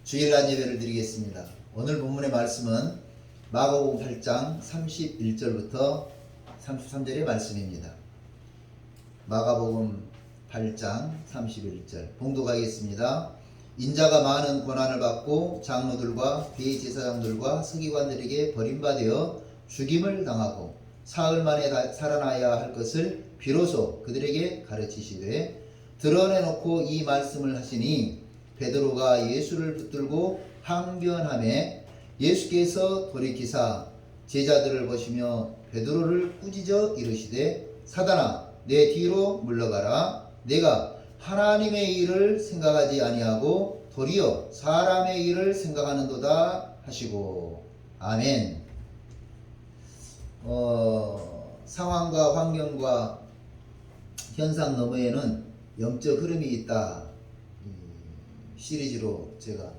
주일날 예배를 드리겠습니다. 오늘 본문의 말씀은 마가복음 8장 31절부터 33절의 말씀입니다. 마가복음 8장 31절 봉독하겠습니다. 인자가 많은 고난을 받고 장로들과 대제사장들과 서기관들에게 버림받아 죽임을 당하고 사흘 만에 살아나야 할 것을 비로소 그들에게 가르치시되 드러내놓고 이 말씀을 하시니 베드로가 예수를 붙들고 항변하매 예수께서 돌이키사 제자들을 보시며 베드로를 꾸짖어 이르시되 사단아 내 뒤로 물러가라. 내가 하나님의 일을 생각하지 아니하고 도리어 사람의 일을 생각하는도다 하시고. 아멘. 상황과 환경과 현상 너머에는 영적 흐름이 있다. 시리즈로 제가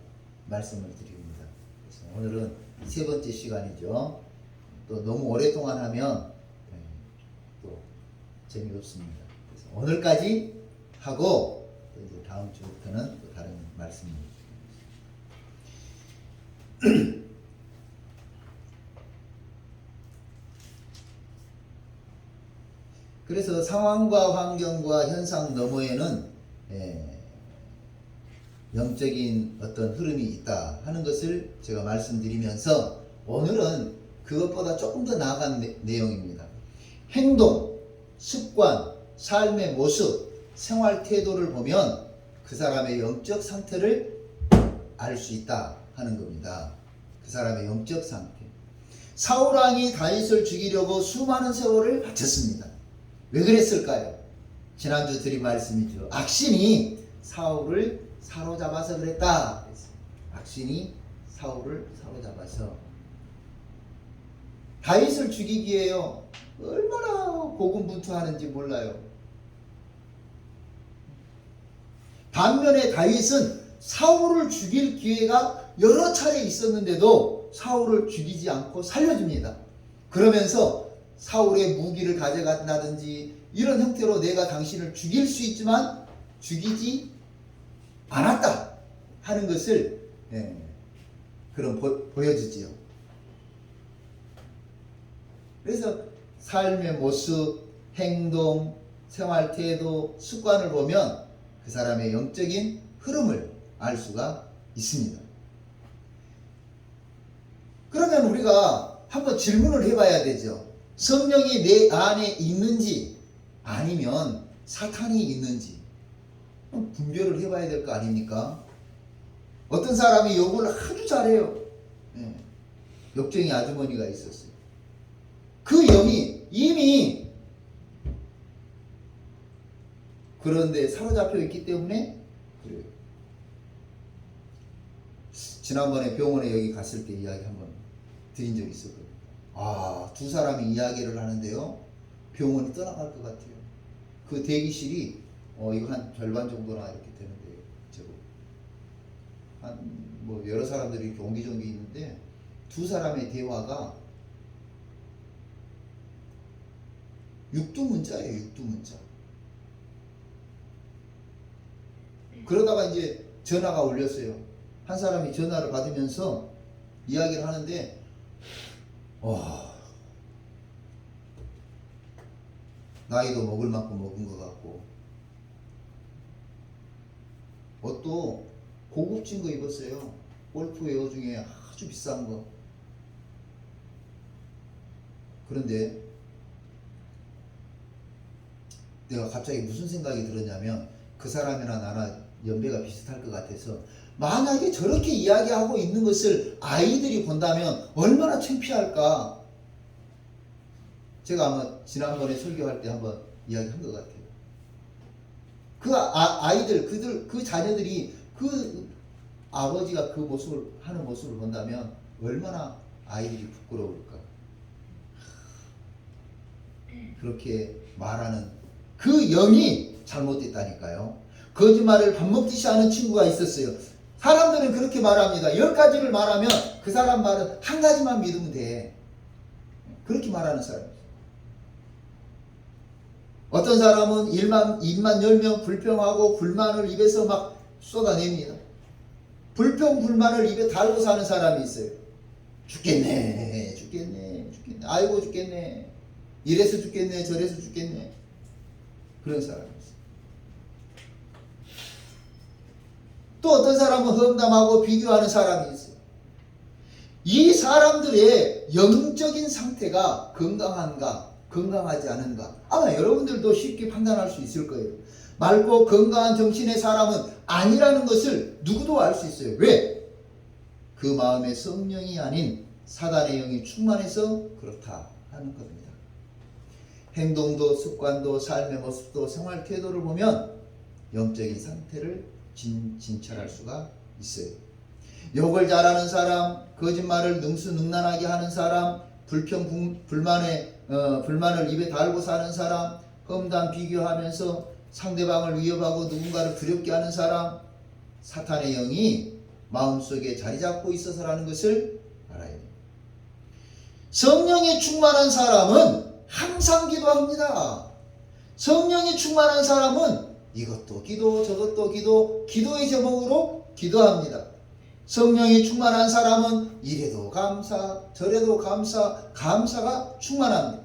말씀을 드립니다. 그래서 오늘은 세 번째 시간이죠. 또 너무 오랫동안 하면 또 재미없습니다. 그래서 오늘까지 하고 이제 다음 주부터는 또 다른 말씀입니다. 그래서 상황과 환경과 현상 너머에는 영적인 어떤 흐름이 있다 하는 것을 제가 말씀드리면서 오늘은 그것보다 조금 더 나아간 내용입니다. 행동, 습관, 삶의 모습, 생활 태도를 보면 그 사람의 영적 상태를 알 수 있다 하는 겁니다. 그 사람의 영적 상태. 사울 왕이 다윗을 죽이려고 수많은 세월을 바쳤습니다. 왜 그랬을까요? 지난주 드린 말씀이죠. 악신이 사울을 사로잡아서 그랬다. 악신이 사울을 사로잡아서 다윗을 죽이기에요. 얼마나 고군분투하는지 몰라요. 반면에 다윗은 사울을 죽일 기회가 여러 차례 있었는데도 사울을 죽이지 않고 살려줍니다. 그러면서 사울의 무기를 가져간다든지 이런 형태로 내가 당신을 죽일 수 있지만 죽이지 않았다 하는 것을 그런 보여주지요. 그래서 삶의 모습, 행동, 생활 태도, 습관을 보면 그 사람의 영적인 흐름을 알 수가 있습니다. 그러면 우리가 한번 질문을 해봐야 되죠. 성령이 내 안에 있는지 아니면 사탄이 있는지 분별을 해봐야 될 거 아닙니까? 어떤 사람이 욕을 아주 잘해요. 욕쟁이 아주머니가 있었어요. 그 영이 이미 그런데 사로잡혀 있기 때문에 그래요. 지난번에 병원에 여기 갔을 때 이야기 한번 드린 적이 있었거든요. 두 사람이 이야기를 하는데요. 병원이 떠나갈 것 같아요. 그 대기실이 이거 한 절반 정도나 이렇게 되는데 제법 한 뭐 여러 사람들이 이렇게 옹기종기 있는데 두 사람의 대화가 육두문자예요. 육두문자. 그러다가 이제 전화가 울렸어요. 한 사람이 전화를 받으면서 이야기를 하는데 나이도 먹을 만큼 먹은 것 같고 옷도 고급진 거 입었어요. 골프웨어 중에 아주 비싼 거. 그런데 내가 갑자기 무슨 생각이 들었냐면 그 사람이나 나나 연배가 비슷할 것 같아서 만약에 저렇게 이야기하고 있는 것을 아이들이 본다면 얼마나 창피할까. 제가 아마 지난번에 설교할 때 한번 이야기한 것 같아요. 그 아이들, 그 자녀들이 그 아버지가 그 모습을 하는 모습을 본다면 얼마나 아이들이 부끄러울까. 그렇게 말하는 그 영이 잘못됐다니까요. 거짓말을 밥 먹듯이 하는 친구가 있었어요. 사람들은 그렇게 말합니다. 10가지를 말하면 그 사람 말은 한 가지만 믿으면 돼. 그렇게 말하는 사람. 어떤 사람은 입만 열면 불평하고 불만을 입에서 막 쏟아냅니다. 불평 불만을 입에 달고 사는 사람이 있어요. 죽겠네. 아이고 죽겠네. 이래서 죽겠네. 저래서 죽겠네. 그런 사람이 있어요. 또 어떤 사람은 험담하고 비교하는 사람이 있어요. 이 사람들의 영적인 상태가 건강한가, 건강하지 않은가, 아마 여러분들도 쉽게 판단할 수 있을 거예요. 맑고 건강한 정신의 사람은 아니라는 것을 누구도 알 수 있어요. 왜? 그 마음에 성령이 아닌 사단의 영이 충만해서 그렇다 하는 겁니다. 행동도 습관도 삶의 모습도 생활 태도를 보면 영적인 상태를 진찰할 수가 있어요. 욕을 잘하는 사람, 거짓말을 능수능란하게 하는 사람, 불만을 입에 달고 사는 사람, 험담 비교하면서 상대방을 위협하고 누군가를 두렵게 하는 사람, 사탄의 영이 마음속에 자리 잡고 있어서라는 것을 알아야 돼요. 성령이 충만한 사람은 항상 기도합니다. 성령이 충만한 사람은 이것도 기도, 저것도 기도, 기도의 제목으로 기도합니다. 성령이 충만한 사람은 이래도 감사, 저래도 감사, 감사가 충만합니다.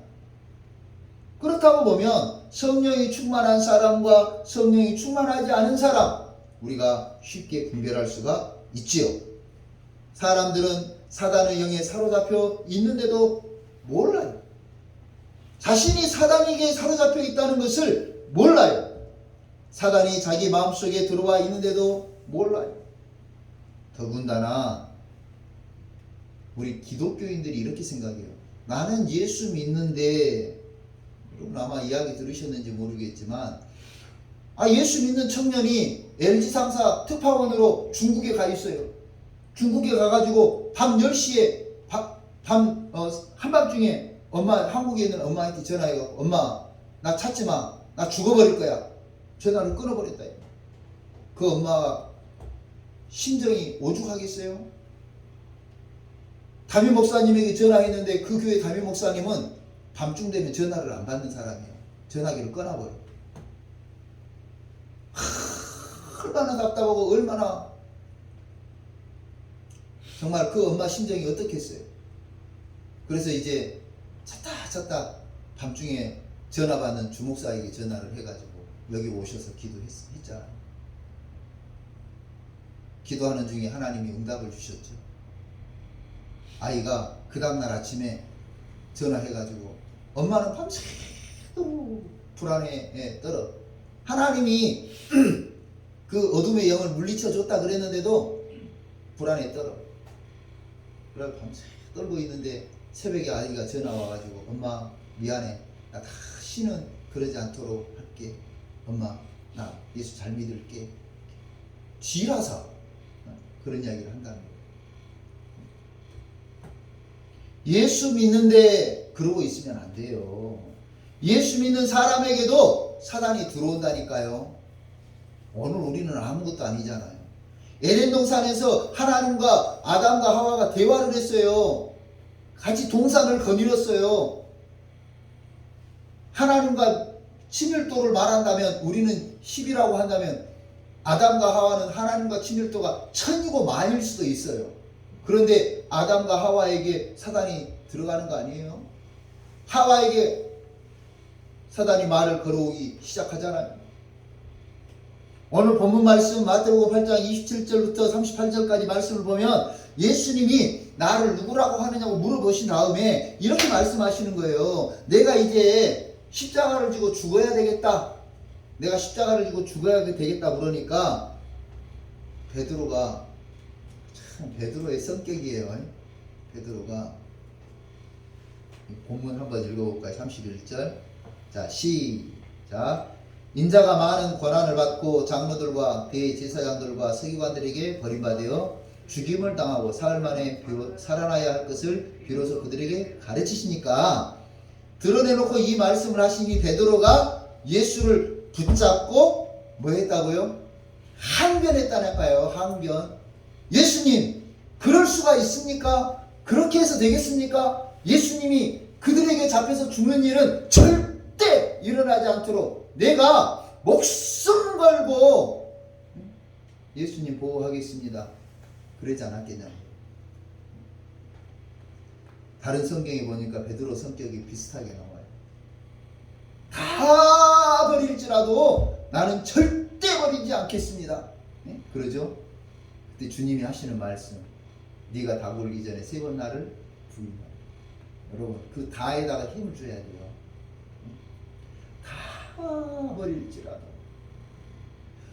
그렇다고 보면 성령이 충만한 사람과 성령이 충만하지 않은 사람, 우리가 쉽게 분별할 수가 있지요. 사람들은 사단의 영에 사로잡혀 있는데도 몰라요. 자신이 사단에게 사로잡혀 있다는 것을 몰라요. 사단이 자기 마음속에 들어와 있는데도 몰라요. 더군다나 우리 기독교인들이 이렇게 생각해요. 나는 예수 믿는데, 여러분 아마 이야기 들으셨는지 모르겠지만, 예수 믿는 청년이 LG 상사 특파원으로 중국에 가 있어요. 중국에 가가지고 밤 10시에 한밤중에 한국에 있는 엄마한테 전화해요. 엄마, 나 찾지 마. 나 죽어버릴 거야. 전화를 끊어버렸다. 그 엄마가 심정이 오죽하겠어요? 담임 목사님에게 전화했는데 그 교회 담임 목사님은 밤중 되면 전화를 안 받는 사람이에요. 전화기를 끊어버려. 얼마나 답답하고 얼마나 정말 그 엄마 심정이 어떻겠어요? 그래서 이제 찾다 밤중에 전화 받는 주목사에게 전화를 해가지고 여기 오셔서 기도했잖아요. 기도하는 중에 하나님이 응답을 주셨죠. 아이가 그 다음날 아침에 전화해가지고 엄마는 밤새도록 불안에 떨어. 하나님이 그 어둠의 영을 물리쳐 줬다 그랬는데도 불안에 떨어. 그래 밤새 떨고 있는데 새벽에 아이가 전화 와가지고 엄마 미안해. 나 다시는 그러지 않도록 할게. 엄마 나 예수 잘 믿을게. 지라사 그런 이야기를 한다는 거예요. 예수 믿는데 그러고 있으면 안 돼요. 예수 믿는 사람에게도 사단이 들어온다니까요. 오늘 우리는 아무것도 아니잖아요. 에덴 동산에서 하나님과 아담과 하와가 대화를 했어요. 같이 동산을 거닐었어요. 하나님과 친밀도를 말한다면, 우리는 10이라고 한다면 아담과 하와는 하나님과 친밀도가 1000이고 만일 수도 있어요. 그런데 아담과 하와에게 사단이 들어가는 거 아니에요? 하와에게 사단이 말을 걸어오기 시작하잖아요. 오늘 본문 말씀 마태복음 8장 27절부터 38절까지 말씀을 보면 예수님이 나를 누구라고 하느냐고 물어보신 다음에 이렇게 말씀하시는 거예요. 내가 이제 십자가를 지고 죽어야 되겠다. 내가 십자가를 지고 죽어야 되겠다 그러니까 베드로가 참 베드로의 성격이에요. 베드로가 본문 한번 읽어볼까요? 31절. 자, 시작. 인자가 많은 권한을 받고 장로들과 대제사장들과 서기관들에게 버림받아 죽임을 당하고 사흘 만에 살아나야 할 것을 비로소 그들에게 가르치시니까 드러내놓고 이 말씀을 하시니 베드로가 예수를 붙잡고 뭐 했다고요? 항변했다니까요. 항변. 예수님, 그럴 수가 있습니까? 그렇게 해서 되겠습니까? 예수님이 그들에게 잡혀서 죽는 일은 절대 일어나지 않도록 내가 목숨 걸고 예수님 보호하겠습니다. 그러지 않았겠냐. 다른 성경에 보니까 베드로 성격이 비슷하게 나와요. 다 버릴지라도 나는 절대 버리지 않겠습니다. 네? 그러죠? 그때 주님이 하시는 말씀, 네가 다 굴기 전에 3번 나를 부인다. 여러분, 그 다에다가 힘을 줘야 돼요. 다 버릴지라도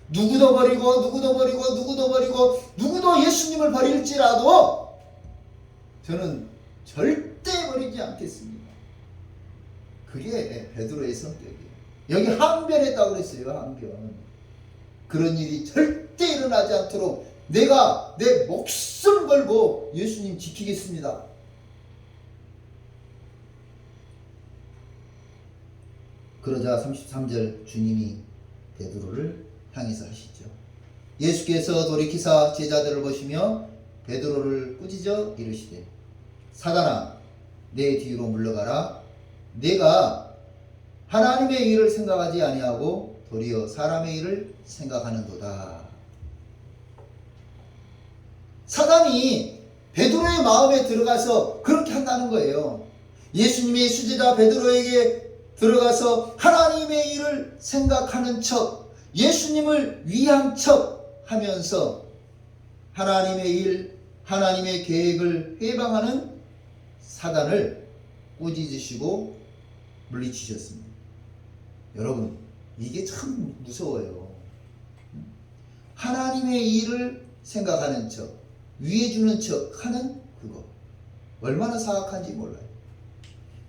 누구도 버리고 누구도 예수님을 버릴지라도 저는 절대 버리지 않겠습니다. 그게 베드로의 성격이에요. 여기 항변했다고 그랬어요. 항변. 그런 일이 절대 일어나지 않도록 내가 내 목숨 걸고 예수님 지키겠습니다. 그러자 33절 주님이 베드로를 향해서 하시죠. 예수께서 돌이키사 제자들을 보시며 베드로를 꾸짖어 이르시되 사단아 내 뒤로 물러가라. 내가 하나님의 일을 생각하지 아니하고 도리어 사람의 일을 생각하는도다. 사단이 베드로의 마음에 들어가서 그렇게 한다는 거예요. 예수님의 수제자 베드로에게 들어가서 하나님의 일을 생각하는 척, 예수님을 위한 척 하면서 하나님의 일, 하나님의 계획을 해방하는 사단을 꾸짖으시고 물리치셨습니다. 여러분, 이게 참 무서워요. 하나님의 일을 생각하는 척, 위해주는 척 하는 그거 얼마나 사악한지 몰라요.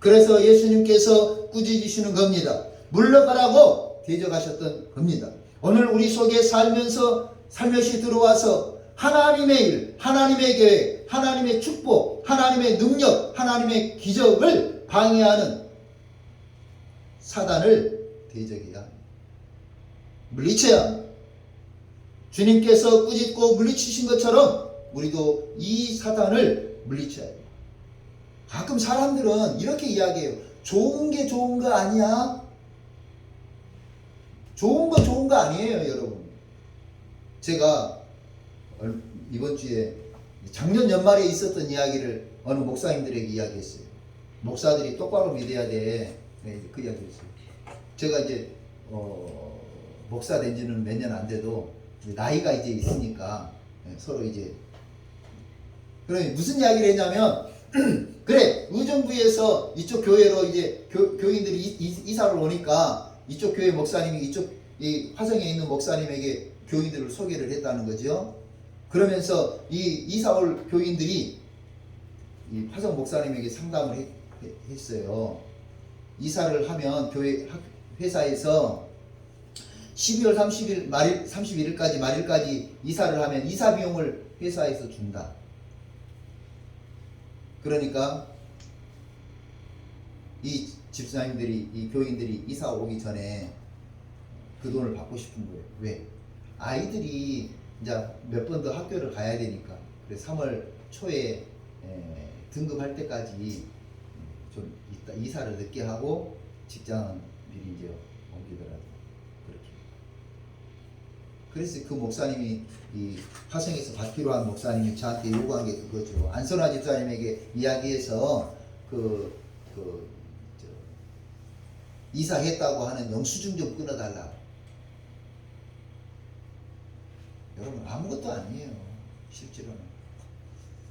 그래서 예수님께서 꾸짖으시는 겁니다. 물러가라고 대적하셨던 겁니다. 오늘 우리 속에 살며시 들어와서 하나님의 일, 하나님의 계획, 하나님의 축복, 하나님의 능력, 하나님의 기적을 방해하는 사단을 대적해야 합니다. 물리쳐야 합니다. 주님께서 꾸짖고 물리치신 것처럼 우리도 이 사단을 물리쳐야 해요. 가끔 사람들은 이렇게 이야기해요. 좋은 게 좋은 거 아니야? 좋은 거 아니에요, 여러분. 제가 이번 주에 작년 연말에 있었던 이야기를 어느 목사님들에게 이야기했어요. 목사들이 똑바로 믿어야 돼. 네, 그 이야기했어요. 제가 이제 목사 된 지는 몇 년 안 돼도 나이가 이제 있으니까 서로 이제 그러면 무슨 이야기를 했냐면 그래 의정부에서 이쪽 교회로 이제 교인들이 이사를 오니까 이쪽 교회 목사님이 이쪽 이 화성에 있는 목사님에게 교인들을 소개를 했다는 거죠. 그러면서 이 이사올 교인들이 이 화성 목사님에게 상담을 했어요. 이사를 하면 교회 회사에서 12월 31일까지 말일까지 이사를 하면 이사 비용을 회사에서 준다. 그러니까 이 집사님들이 이 교인들이 이사 오기 전에 그 돈을 받고 싶은 거예요. 왜? 아이들이 이제 몇 번 더 학교를 가야 되니까. 그래서 3월 초에 등급할 때까지 좀 이사를 늦게 하고 직장 미리 이제 옮기더라고요. 그렇게. 그래서 그 목사님이 이 화성에서 받기로 한 목사님이 저한테 요구한 게 그거죠. 안선화 집사님에게 이야기해서 이사했다고 하는 영수증 좀 끊어달라. 여러분 아무것도 아니에요. 실제로는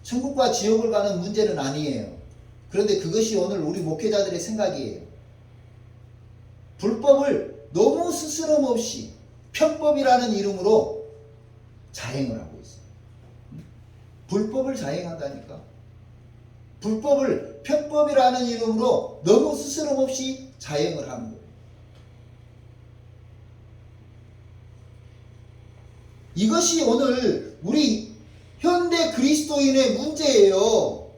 천국과 지옥을 가는 문제는 아니에요. 그런데 그것이 오늘 우리 목회자들의 생각이에요. 불법을 너무 스스럼 없이 편법이라는 이름으로 자행을 하고 있어요. 불법을 자행한다니까. 불법을 편법이라는 이름으로 너무 스스럼 없이 자행을 하는 거예요. 이것이 오늘 우리 현대 그리스도인의 문제예요.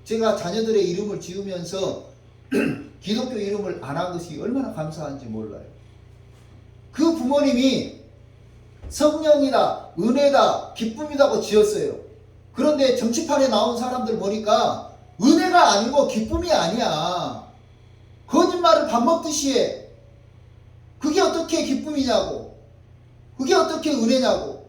제가 자녀들의 이름을 지으면서 기독교 이름을 안 한 것이 얼마나 감사한지 몰라요. 그 부모님이 성령이다, 은혜다, 기쁨이다고 지었어요. 그런데 정치판에 나온 사람들 보니까 은혜가 아니고 기쁨이 아니야. 거짓말을 밥 먹듯이 해. 그게 어떻게 기쁨이냐고. 그게 어떻게 은혜냐고.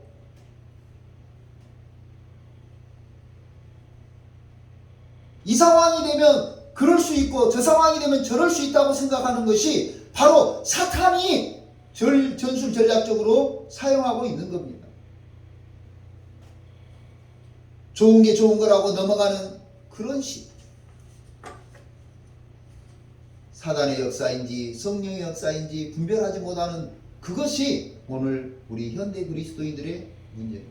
이 상황이 되면 그럴 수 있고 저 상황이 되면 저럴 수 있다고 생각하는 것이 바로 사탄이 전술 전략적으로 사용하고 있는 겁니다. 좋은 게 좋은 거라고 넘어가는 그런 사단의 역사인지 성령의 역사인지 분별하지 못하는 그것이 오늘 우리 현대 그리스도인들의 문제인 것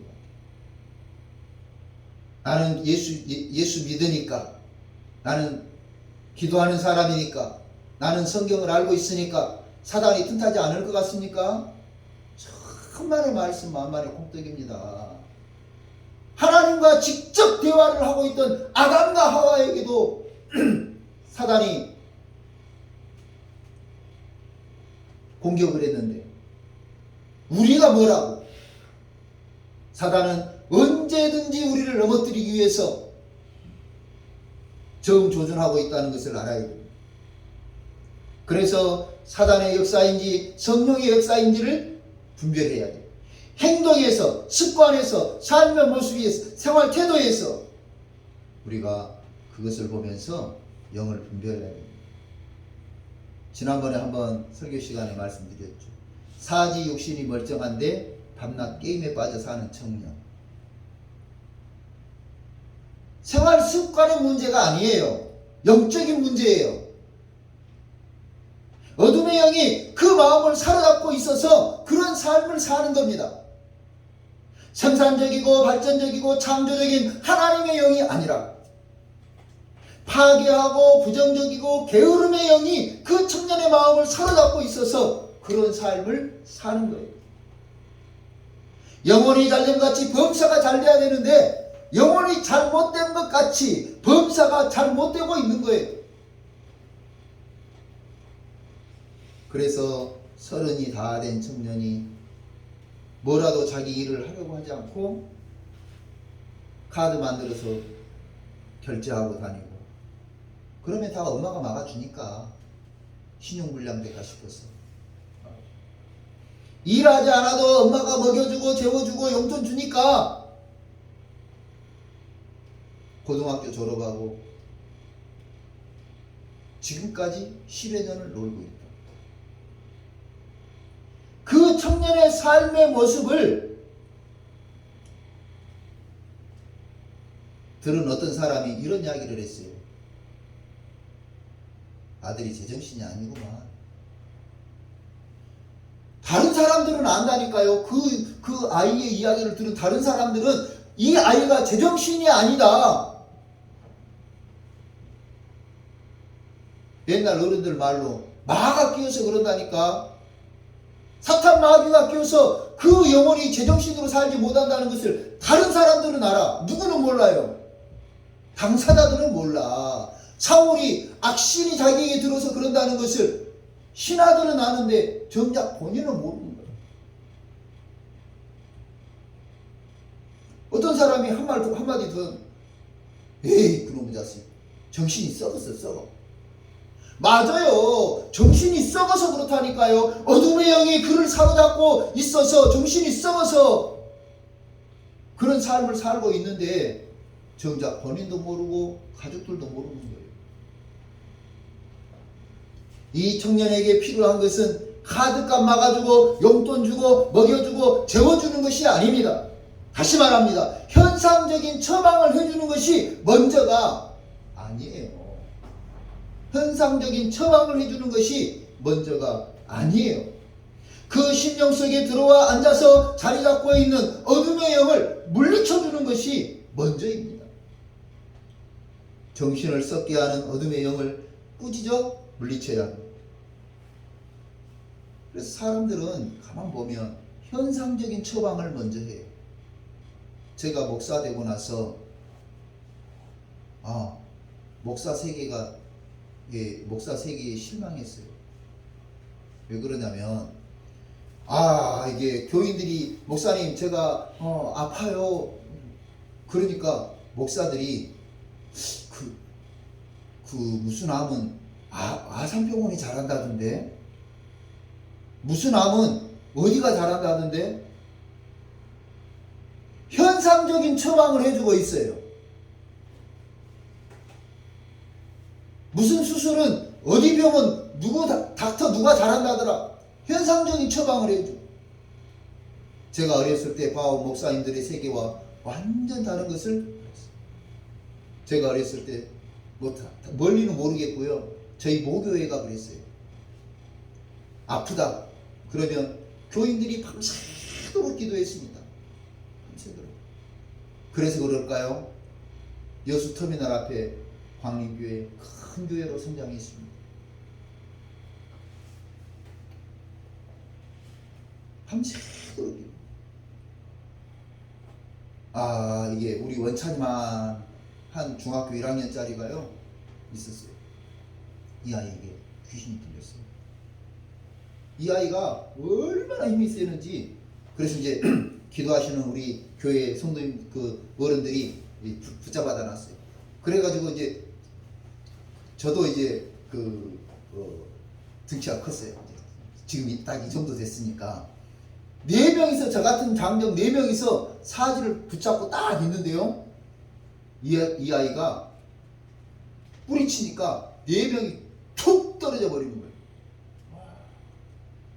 같아요. 나는 예수 믿으니까, 나는 기도하는 사람이니까, 나는 성경을 알고 있으니까 사단이 틈타지 않을 것 같습니까? 천만의 말씀 만만의 콩떡입니다. 하나님과 직접 대화를 하고 있던 아담과 하와에게도 사단이 공격을 했는데 우리가 뭐라고? 사단은 언제든지 우리를 넘어뜨리기 위해서 정조준하고 있다는 것을 알아야 됩니다. 그래서 사단의 역사인지 성령의 역사인지를 분별해야 돼요. 행동에서, 습관에서, 삶의 모습에서, 생활 태도에서 우리가 그것을 보면서 영을 분별해야 됩니다. 지난번에 한번 설교 시간에 말씀드렸죠. 사지 육신이 멀쩡한데 밤낮 게임에 빠져 사는 청년. 생활 습관의 문제가 아니에요. 영적인 문제예요. 어둠의 영이 그 마음을 사로잡고 있어서 그런 삶을 사는 겁니다. 생산적이고 발전적이고 창조적인 하나님의 영이 아니라 파괴하고 부정적이고 게으름의 영이 그 청년의 마음을 사로잡고 있어서 그런 삶을 사는 거예요. 영혼이 잘된 것 같이 범사가 잘 돼야 되는데 영혼이 잘못된 것 같이 범사가 잘못되고 있는 거예요. 그래서 30이 다 된 청년이 뭐라도 자기 일을 하려고 하지 않고 카드 만들어서 결제하고 다니고 그러면 다 엄마가 막아주니까 신용불량될까 싶어서 일하지 않아도 엄마가 먹여주고 재워주고 용돈 주니까 고등학교 졸업하고 지금까지 10여 년을 놀고 있다. 그 청년의 삶의 모습을 들은 어떤 사람이 이런 이야기를 했어요. 아들이 제정신이 아니구만. 다른 사람들은 안다니까요. 그 아이의 이야기를 들은 다른 사람들은 이 아이가 제정신이 아니다. 옛날 어른들 말로 마가 끼어서 그런다니까. 사탄 마귀가 끼어서 그 영혼이 제정신으로 살지 못한다는 것을 다른 사람들은 알아. 누구는 몰라요. 당사자들은 몰라. 사울이 악신이 자기에게 들어서 그런다는 것을 신하들은 아는데 정작 본인은 모르는 거예요. 어떤 사람이 한마디 더 에이 그놈의 자식 정신이 썩어. 맞아요. 정신이 썩어서 그렇다니까요. 어둠의 영이 그를 사로잡고 있어서 정신이 썩어서 그런 삶을 살고 있는데 정작 본인도 모르고 가족들도 모르는 거예요. 이 청년에게 필요한 것은 카드값 막아주고 용돈 주고 먹여주고 재워주는 것이 아닙니다. 다시 말합니다. 현상적인 처방을 해주는 것이 먼저가 아니에요. 현상적인 처방을 해주는 것이 먼저가 아니에요. 그 심령 속에 들어와 앉아서 자리 잡고 있는 어둠의 영을 물리쳐주는 것이 먼저입니다. 정신을 썩게 하는 어둠의 영을 꾸짖어 물리쳐야 합니다. 그래서 사람들은 가만 보면 현상적인 처방을 먼저 해요. 제가 목사 되고 나서 목사 세계에 실망했어요. 왜 그러냐면 이게 교인들이 목사님 제가 아파요. 그러니까 목사들이 그 무슨 암은 아산병원이 잘한다던데 무슨 암은 어디가 잘한다던데 현상적인 처방을 해주고 있어요. 무슨 수술은 어디 병원 닥터 누가 잘한다더라. 현상적인 처방을 해줘. 제가 어렸을 때 봐온 목사님들의 세계와 완전 다른 것을 알았어요. 제가 어렸을 때 뭐 멀리는 모르겠고요. 저희 모교회가 그랬어요. 아프다 그러면 교인들이 밤새도록 기도했습니다. 밤새도록. 그래서 그럴까요? 여수터미널 앞에 광림교회 큰 교회로 성장했습니다. 밤새도록. 이게 우리 원찬이만 한 중학교 1학년짜리가요 있었어요. 이 아이에게 귀신이 들렸어요. 이 아이가 얼마나 힘이 세는지. 그래서 이제 기도하시는 우리 교회 성도님 그 어른들이 붙잡아다 놨어요. 그래가지고 이제 저도 이제 등치가 컸어요. 지금 딱 이 정도 됐으니까 4명이서 저 같은 장정 4명이서 사지를 붙잡고 딱 있는데요. 이 아이가 뿌리치니까 4명이 툭 떨어져 버리는 거예요.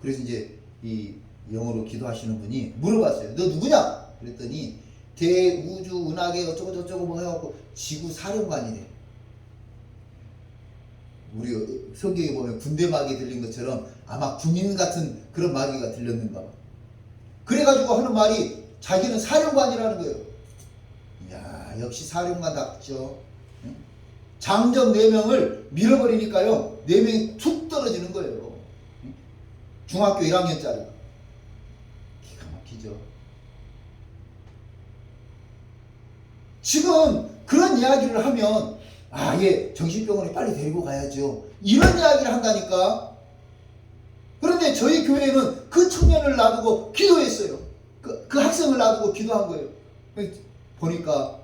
그래서 이제 이 영어로 기도하시는 분이 물어봤어요. 너 누구냐? 그랬더니 대우주 은하계 어쩌고 저쩌고 뭐 해갖고 지구 사령관이래. 우리 성경에 보면 군대 마귀 들린 것처럼 아마 군인 같은 그런 마귀가 들렸는가 봐. 그래가지고 하는 말이 자기는 사령관이라는 거예요. 이야, 역시 사령관답죠. 장정 4명을 밀어버리니까요 4명이 툭 떨어지는 거예요. 중학교 1학년짜리. 기가 막히죠. 지금 그런 이야기를 하면 얘 정신병원에 빨리 데리고 가야죠. 이런 이야기를 한다니까. 그런데 저희 교회는 그 청년을 놔두고 기도했어요. 그 학생을 놔두고 기도한 거예요. 보니까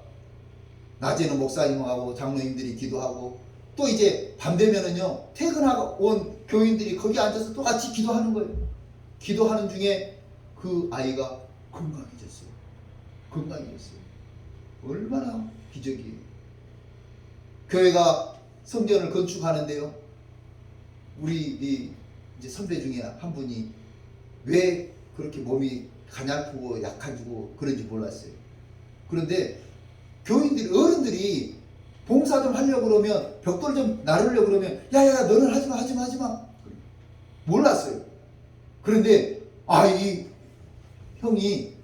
낮에는 목사님하고 장로님들이 기도하고 또 이제 밤 되면은요 퇴근하고 온 교인들이 거기 앉아서 또 같이 기도하는 거예요. 기도하는 중에 그 아이가 건강해졌어요. 건강해졌어요. 얼마나 기적이에요. 교회가 성전을 건축하는데요. 우리 이제 선배 중에 한 분이 왜 그렇게 몸이 가냘프고 약해지고 그런지 몰랐어요. 그런데 교인들이 어른들이 봉사 좀 하려고 그러면 벽돌 좀 나르려고 그러면 야야 너는 하지마 몰랐어요. 그런데 이 형이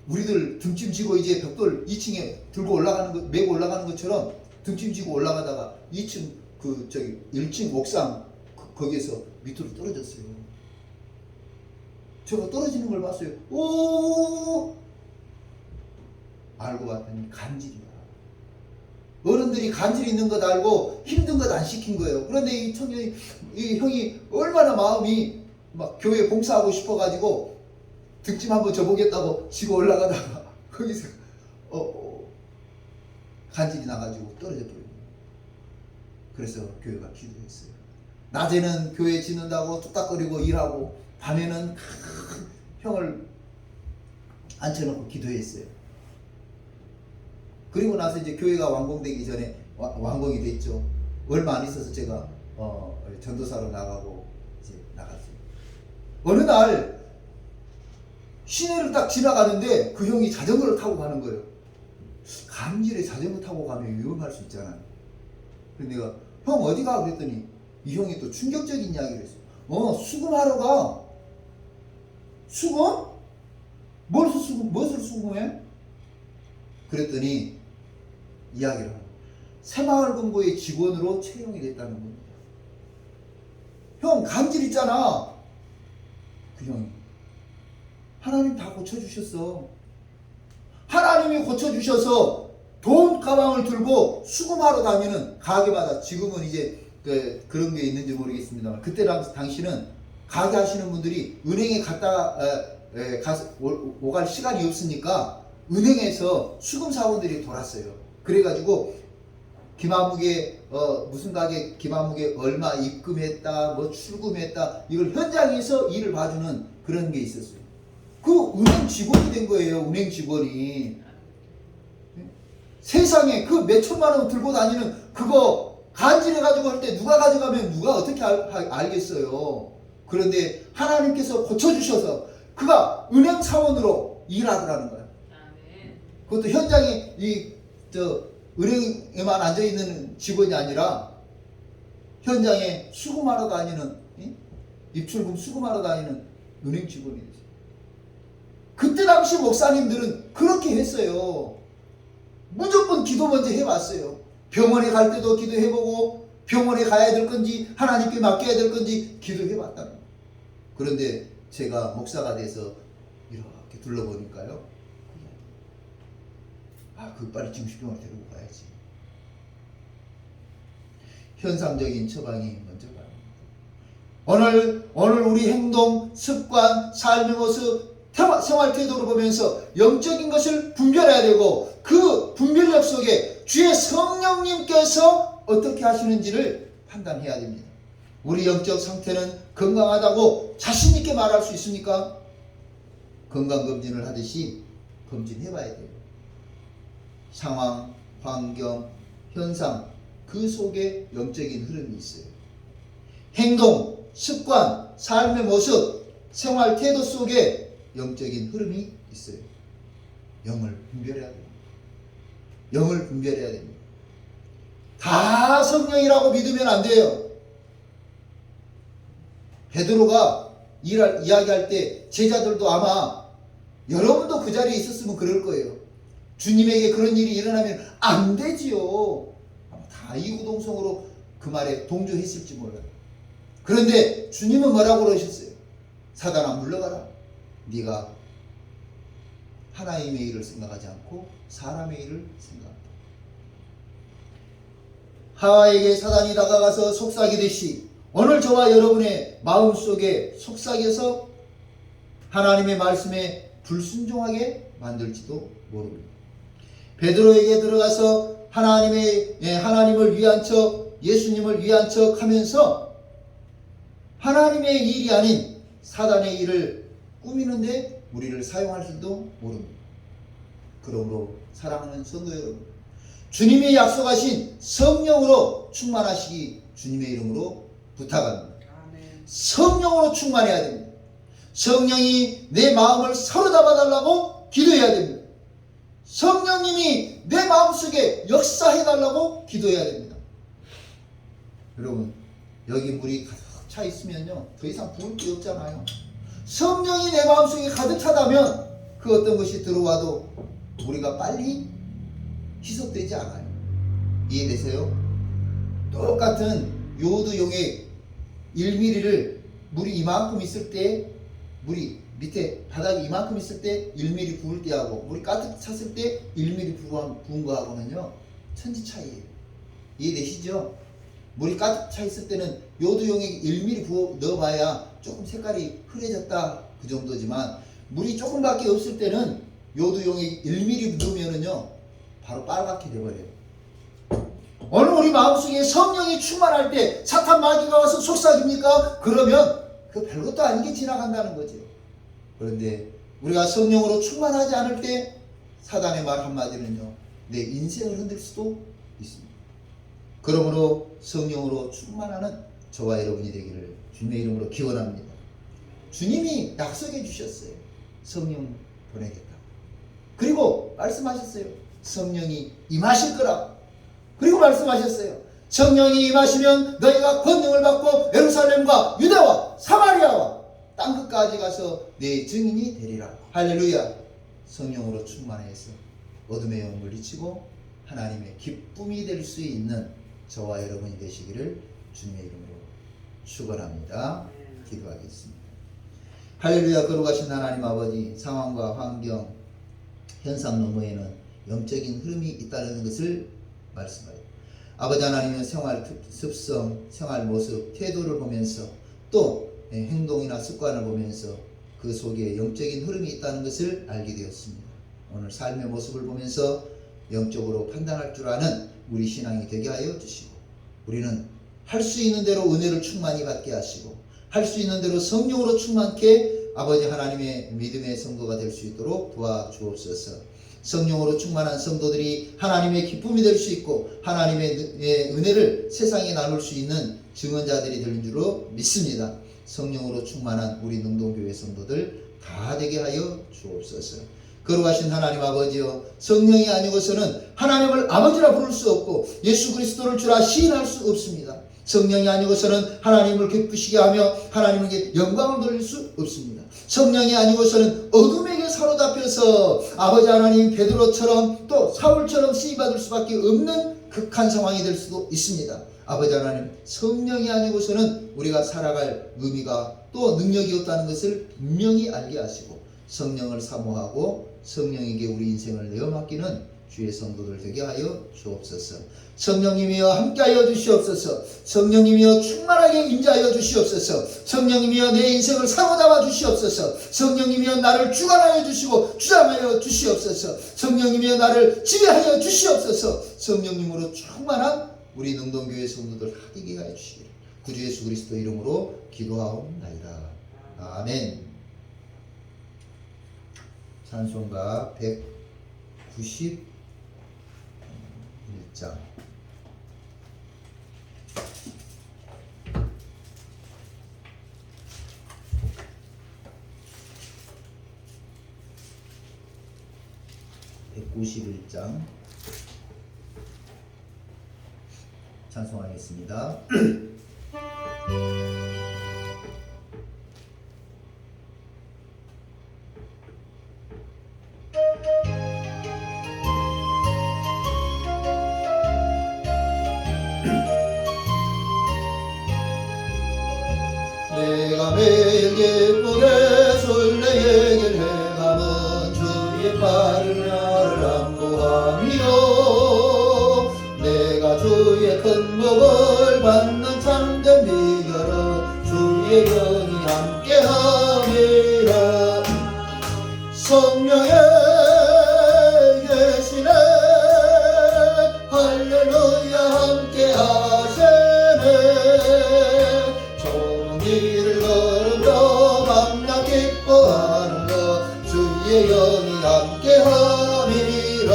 우리들 등짐 지고 이제 벽돌 2층에 들고 올라가는 거 메고 올라가는 것처럼 등짐 지고 올라가다가 2층 1층 옥상 거기에서 밑으로 떨어졌어요. 제가 떨어지는 걸 봤어요. 오! 알고 봤더니 간질이야. 어른들이 간질이 있는 것 알고 힘든 것 안 시킨 거예요. 그런데 이 형이 얼마나 마음이 막 교회 봉사하고 싶어가지고 등짐 한번 져보겠다고 지고 올라가다가 거기서 간질이 나가지고 떨어져 버려요. 그래서 교회가 기도했어요. 낮에는 교회 지는다고 뚝딱거리고 일하고 밤에는 형을 앉혀놓고 기도했어요. 그리고 나서 이제 교회가 완공되기 전에 완공이 됐죠. 얼마 안 있어서 제가 전도사로 나가고 이제 나갔어요. 어느 날 시내를 딱 지나가는데 그 형이 자전거를 타고 가는 거예요. 감질에 자전거 타고 가면 위험할 수 있잖아요. 그래서 내가 형 어디 가? 그랬더니 이 형이 또 충격적인 이야기를 했어요. 수금하러 가. 수금? 무엇을 수금해? 그랬더니 이야기를 하고 새마을금고의 직원으로 채용이 됐다는 겁니다. 형 간질 있잖아. 그 형이 하나님 다 고쳐주셨어. 하나님이 고쳐주셔서 돈 가방을 들고 수금하러 다니는 가게마다 지금은 이제 그런 게 있는지 모르겠습니다만 그때 당시는 가게 하시는 분들이 은행에 갔다 오갈 시간이 없으니까 은행에서 수금 사원들이 돌았어요. 그래가지고 김한묵에 무슨 가게 김한묵에 얼마 입금했다 뭐 출금했다 이걸 현장에서 일을 봐주는 그런 게 있었어요. 그 은행 직원이 된 거예요. 은행 직원이. 세상에 그 몇 천만 원 들고 다니는 그거 간질해가지고 할 때 누가 가져가면 누가 어떻게 알겠어요. 그런데 하나님께서 고쳐주셔서 그가 은행 사원으로 일하더라는 거야. 그것도 현장에 은행에만 앉아있는 직원이 아니라 현장에 수금하러 다니는, 입출금 수금하러 다니는 은행 직원이 됐어요. 그때 당시 목사님들은 그렇게 했어요. 무조건 기도 먼저 해봤어요. 병원에 갈 때도 기도해보고 병원에 가야 될 건지 하나님께 맡겨야 될 건지 기도해봤다는 거예요. 그런데 제가 목사가 돼서 이렇게 둘러보니까요, 그 빨리 중식병원에 데리고 가야지. 현상적인 처방이 먼저 가요. 오늘 우리 행동, 습관, 삶의 모습, 생활 태도를 보면서 영적인 것을 분별해야 되고 그 분별력 속에 주의 성령님께서 어떻게 하시는지를 판단해야 됩니다. 우리 영적 상태는 건강하다고 자신 있게 말할 수 있습니까? 건강검진을 하듯이 검진해봐야 돼요. 상황, 환경, 현상, 그 속에 영적인 흐름이 있어요. 행동, 습관, 삶의 모습, 생활 태도 속에 영적인 흐름이 있어요. 영을 분별해야 됩니다. 영을 분별해야 됩니다. 다 성령이라고 믿으면 안 돼요. 베드로가 이야기할 때 제자들도 아마 여러분도 그 자리에 있었으면 그럴 거예요. 주님에게 그런 일이 일어나면 안 되지요. 아마 다 이구동성으로 그 말에 동조했을지 몰라요. 그런데 주님은 뭐라고 그러셨어요? 사단아 물러가라. 네가 하나님의 일을 생각하지 않고 사람의 일을 생각한다. 하와에게 사단이 다가가서 속삭이듯이 오늘 저와 여러분의 마음속에 속삭여서 하나님의 말씀에 불순종하게 만들지도 모릅니다. 베드로에게 들어가서 하나님을 위한 척, 예수님을 위한 척 하면서 하나님의 일이 아닌 사단의 일을 꾸미는데 우리를 사용할 줄도 모릅니다. 그러므로 사랑하는 성도 여러분, 주님이 약속하신 성령으로 충만하시기 주님의 이름으로 부탁합니다. 성령으로 충만해야 됩니다. 성령이 내 마음을 사로잡아달라고 기도해야 됩니다. 성령님이 내 마음속에 역사해달라고 기도해야 됩니다. 여러분, 여기 물이 가득 차 있으면요 더 이상 부을 게 없잖아요. 성령이 내 마음속에 가득 차다면 그 어떤 것이 들어와도 우리가 빨리 희석되지 않아요. 이해되세요? 똑같은 요도용의 1mm를 물이 이만큼 있을 때, 물이 밑에 바닥이 이만큼 있을 때 1mm 부을 때하고 물이 가득 찼을 때 1mm 부은 거하고는요 천지 차이예요. 이해되시죠? 물이 가득 차 있을 때는 요도용에 1mm 넣어봐야 조금 색깔이 흐려졌다 그 정도지만 물이 조금밖에 없을 때는 요도용에 1mm 넣으면은요 바로 빨갛게 돼버려요. 오늘 우리 마음속에 성령이 충만할 때 사탄 마귀가 와서 속삭입니까? 그러면 그 별것도 아니게 지나간다는 거죠. 그런데 우리가 성령으로 충만하지 않을 때 사단의 말 한마디는요 내 인생을 흔들 수도 있습니다. 그러므로 성령으로 충만하는 저와 여러분이 되기를 주님의 이름으로 기원합니다. 주님이 약속해 주셨어요. 성령 보내겠다. 그리고 말씀하셨어요. 성령이 임하실 거라. 그리고 말씀하셨어요. 성령이 임하시면 너희가 권능을 받고 예루살렘과 유대와 사마리아와 땅끝까지 가서 내 증인이 되리라. 할렐루야. 성령으로 충만해서 어둠의 영을 물리치고 하나님의 기쁨이 될 수 있는 저와 여러분이 되시기를 주님의 이름으로 축원합니다. 기도하겠습니다. 할렐루야. 거룩하신 하나님 아버지, 상황과 환경, 현상 너머에는 영적인 흐름이 있다는 것을 말씀하여 아버지 하나님의 생활 습성, 생활 모습, 태도를 보면서 또 행동이나 습관을 보면서 그 속에 영적인 흐름이 있다는 것을 알게 되었습니다. 오늘 삶의 모습을 보면서 영적으로 판단할 줄 아는 우리 신앙이 되게 하여 주시고 우리는 할 수 있는 대로 은혜를 충만히 받게 하시고 할 수 있는 대로 성령으로 충만케 아버지 하나님의 믿음의 성도가 될 수 있도록 도와주옵소서. 성령으로 충만한 성도들이 하나님의 기쁨이 될 수 있고 하나님의 은혜를 세상에 나눌 수 있는 증언자들이 되는 줄로 믿습니다. 성령으로 충만한 우리 능동교회 성도들 다 되게 하여 주옵소서. 거룩하신 하나님 아버지여, 성령이 아니고서는 하나님을 아버지라 부를 수 없고 예수 그리스도를 주라 시인할 수 없습니다. 성령이 아니고서는 하나님을 기쁘시게 하며 하나님에게 영광을 돌릴 수 없습니다. 성령이 아니고서는 어둠에게 사로잡혀서 아버지 하나님 베드로처럼 또 사울처럼 쓰임받을 수밖에 없는 극한 상황이 될 수도 있습니다. 아버지 하나님, 성령이 아니고서는 우리가 살아갈 의미가 또 능력이 없다는 것을 분명히 알게 하시고 성령을 사모하고 성령에게 우리 인생을 내어맡기는 주의 성도들 되게 하여 주옵소서. 성령님이여 함께하여 주시옵소서. 성령님이여 충만하게 임재하여 주시옵소서. 성령님이여 내 인생을 사로잡아 주시옵소서. 성령님이여 나를 주관하여 주시고 주장하여 주시옵소서. 성령님이여 나를 지배하여 주시옵소서. 성령님으로 충만한 우리 능동교회 성도들 하게 하여 주시기를 구주 예수 그리스도 이름으로 기도하옵나이다. 아멘. 찬송가 191장 찬송하겠습니다. 내가 매일 예쁘게 설레게 해감은 주의 빠른 나를 안보하며 내가 주의 큰 복을 받는 참된 비결은 주의 영이 함께함이라. 성령의 계시네 할렐루야 함께하시네. 좋은 길을 걸으며 밤낮 기뻐하는 것 주의 영이 함께함이라.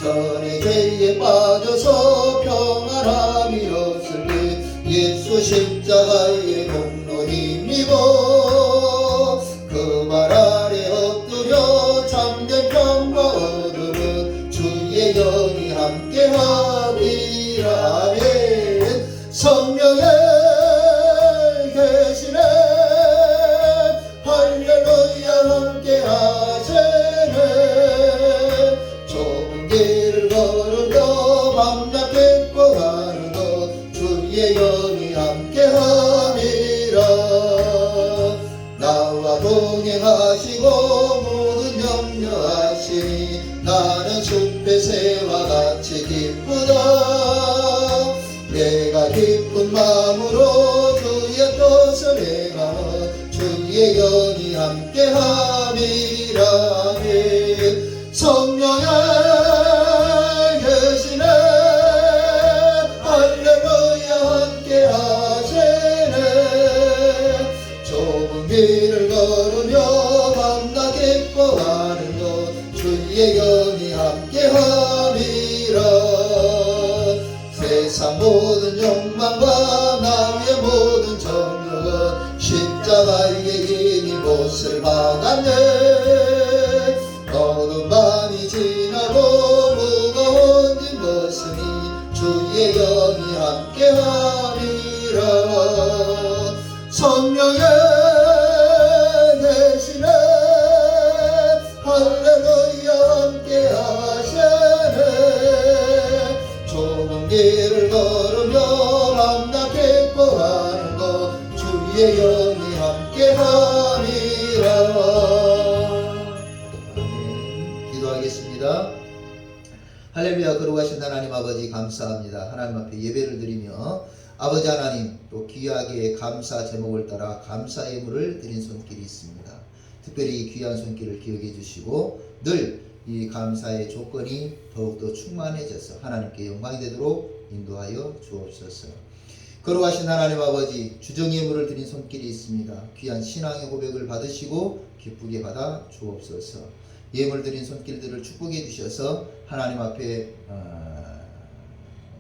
전에 죄에 빠져서 평안함이 없으니 예수 십자가의 공로 힘입어 그 말 아래 엎드려 참된 평과 얻음은 주의 영이 함께함이라. 아멘. 성령의 계시네 할렐루야 함께하시네. 좁은 길을 걸으며 밤낮 기뻐하는 것 주의 영이 함께함이라. 나와 동행하시고 모든 염려하시니 나는 숲의 새와 같이 기쁘다. 내가 기쁜 마음으로 주의 뜻을 행하는 주의 영이 함께함이라. 성령의 계시네 할렐루야 함께하시네. 좁은 길을 걸으며 밤낮 기뻐하는 것 주의 영이 함께함이라. 세상 모든 욕망과 나의 모든 정욕은 십자가의 힘이 못을 막았네. 어둠 밤이 지나고 무거운 짐 벗으니 주의 영이 함께함이라. 성령의 계시네 할렐루야 함께하시네. 좁은 길을 걸으며 밤낮 기뻐하는 것 주의 영이 함께함이라. 기도하겠습니다. 할렐루야. 거룩하신 하나님 아버지 감사합니다. 하나님 앞에 예배를 드리며 아버지 하나님 또 귀하게 감사 제목을 따라 감사 예물을 드린 손길이 있습니다. 특별히 이 귀한 손길을 기억해 주시고 늘 이 감사의 조건이 더욱더 충만해져서 하나님께 영광이 되도록 인도하여 주옵소서. 거룩하신 하나님 아버지 주정 예물을 드린 손길이 있습니다. 귀한 신앙의 고백을 받으시고 기쁘게 받아 주옵소서. 예물 드린 손길들을 축복해 주셔서 하나님 앞에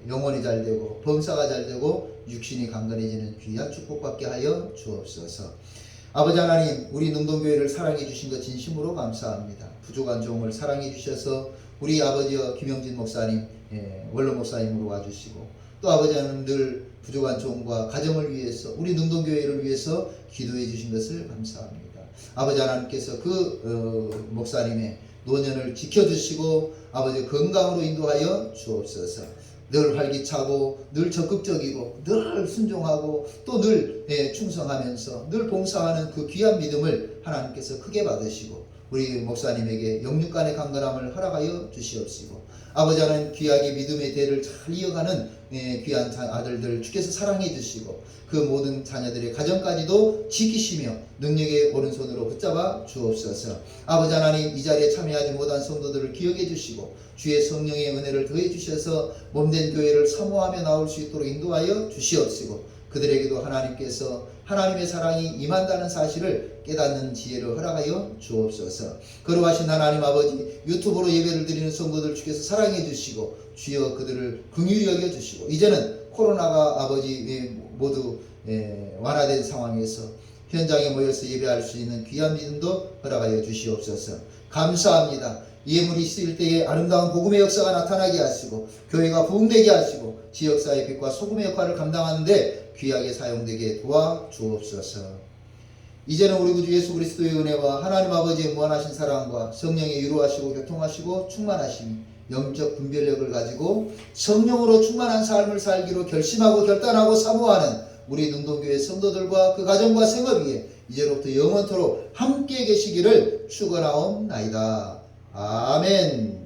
영혼이 잘 되고 범사가 잘 되고 육신이 강건해지는 귀한 축복받게 하여 주옵소서. 아버지 하나님, 우리 능동교회를 사랑해 주신 것 진심으로 감사합니다. 부족한 종을 사랑해 주셔서 우리 아버지와 김영진 목사님, 원로 목사님으로 와주시고, 또 아버지 하나님 늘 부족한 종과 가정을 위해서, 우리 능동교회를 위해서 기도해 주신 것을 감사합니다. 아버지 하나님께서 그 목사님의 노년을 지켜주시고 아버지 건강으로 인도하여 주옵소서. 늘 활기차고 늘 적극적이고 늘 순종하고 또 늘 충성하면서 늘 봉사하는 그 귀한 믿음을 하나님께서 크게 받으시고 우리 목사님에게 영육간의 강건함을 허락하여 주시옵시고, 아버지 하나님 귀하게 믿음의 대를 잘 이어가는 귀한 아들들 주께서 사랑해 주시고 그 모든 자녀들의 가정까지도 지키시며 능력의 오른손으로 붙잡아 주옵소서. 아버지 하나님, 이 자리에 참여하지 못한 성도들을 기억해 주시고 주의 성령의 은혜를 더해 주셔서 몸된 교회를 사모하며 나올 수 있도록 인도하여 주시옵시고, 그들에게도 하나님께서 하나님의 사랑이 임한다는 사실을 깨닫는 지혜를 허락하여 주옵소서. 거룩하신 하나님 아버지, 유튜브로 예배를 드리는 성도들 주께서 사랑해 주시고 주여 그들을 긍휼히 여겨 주시고, 이제는 코로나가 아버지 모두 완화된 상황에서 현장에 모여서 예배할 수 있는 귀한 믿음도 허락하여 주시옵소서. 감사합니다. 예물이 쓰일 때에 아름다운 복음의 역사가 나타나게 하시고 교회가 부흥되게 하시고 지역사회 빛과 소금의 역할을 감당하는데 귀하게 사용되게 도와주옵소서. 이제는 우리 구주 예수 그리스도의 은혜와 하나님 아버지의 무한하신 사랑과 성령의 유로하시고 교통하시고 충만하심이 영적 분별력을 가지고 성령으로 충만한 삶을 살기로 결심하고 결단하고 사모하는 우리 능동교회 성도들과 그 가정과 생업 위에 이제로부터 영원토록 함께 계시기를 축원하옵나이다. 아멘.